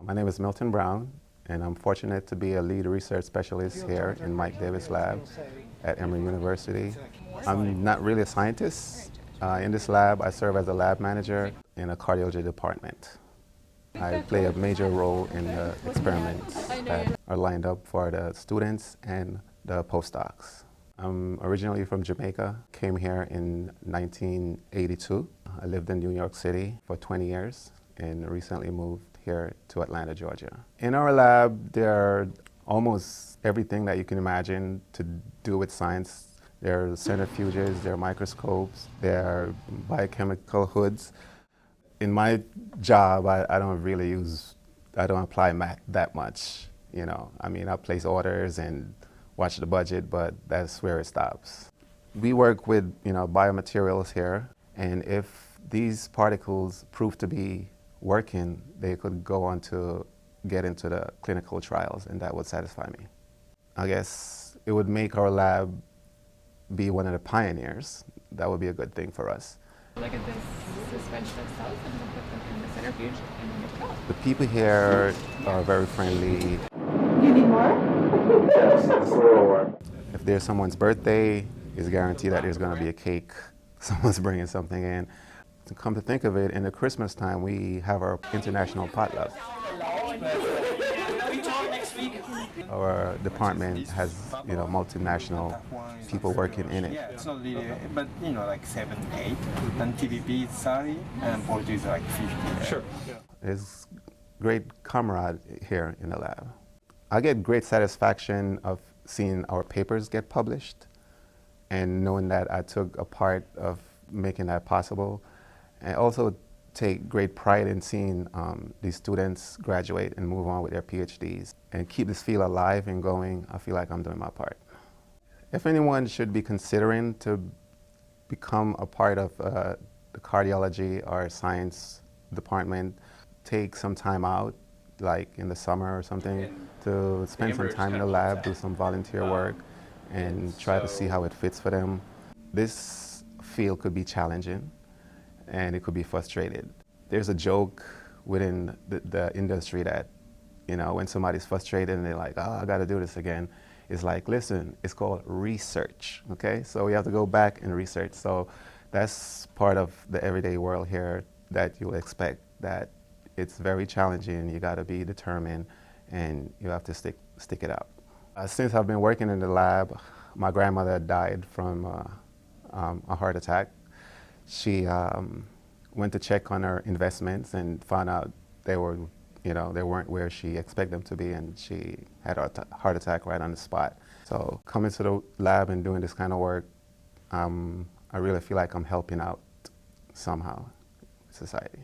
My name is Milton Brown, and I'm fortunate to be a lead research specialist here in Mike Davis' lab at Emory University. I'm not really a scientist. In this lab, I serve as a lab manager in a cardiology department. I play a major role in the experiments that are lined up for the students and the postdocs. I'm originally from Jamaica, came here in 1982. I lived in New York City for 20 years and recently moved here to Atlanta, Georgia. In our lab, there are almost everything that you can imagine to do with science. There are centrifuges, there are microscopes, there are biochemical hoods. In my job, I don't apply math that much, you know. I mean, I place orders and watch the budget, but that's where it stops. We work with, biomaterials here, and if these particles prove to be working, they could go on to get into the clinical trials, and that would satisfy me. I guess it would make our lab be one of the pioneers. That would be a good thing for us. Look at this suspension of cells and we'll put them in the centrifuge and then we'll go. The people here are very friendly. You need more? Yes, it's a little more. If there's someone's birthday, it's guaranteed that there's going to be a cake. Someone's bringing something in. To come to think of it, in the Christmas time, we have our international potluck. Our department has, multinational people working in it. Yeah, it's not really, but like 7, 8. Then TVP is 30, and Portuguese is like 50. Sure. Yeah. There's great camaraderie here in the lab. I get great satisfaction of seeing our papers get published and knowing that I took a part of making that possible. I also take great pride in seeing these students graduate and move on with their PhDs and keep this field alive and going. I feel like I'm doing my part. If anyone should be considering to become a part of the cardiology or science department, take some time out, like in the summer or something, to spend some time in the lab, do some volunteer work, and try to see how it fits for them. This field could be challenging, and it could be frustrated. There's a joke within the industry that, when somebody's frustrated and they're like, oh, I gotta do this again, it's like, listen, it's called research, okay? So we have to go back and research. So that's part of the everyday world here that you'll expect, that it's very challenging, you gotta be determined, and you have to stick it out. Since I've been working in the lab, my grandmother died from a heart attack. She went to check on her investments and found out they weren't where she expected them to be, and she had a heart attack right on the spot. So coming to the lab and doing this kind of work, I really feel like I'm helping out somehow society.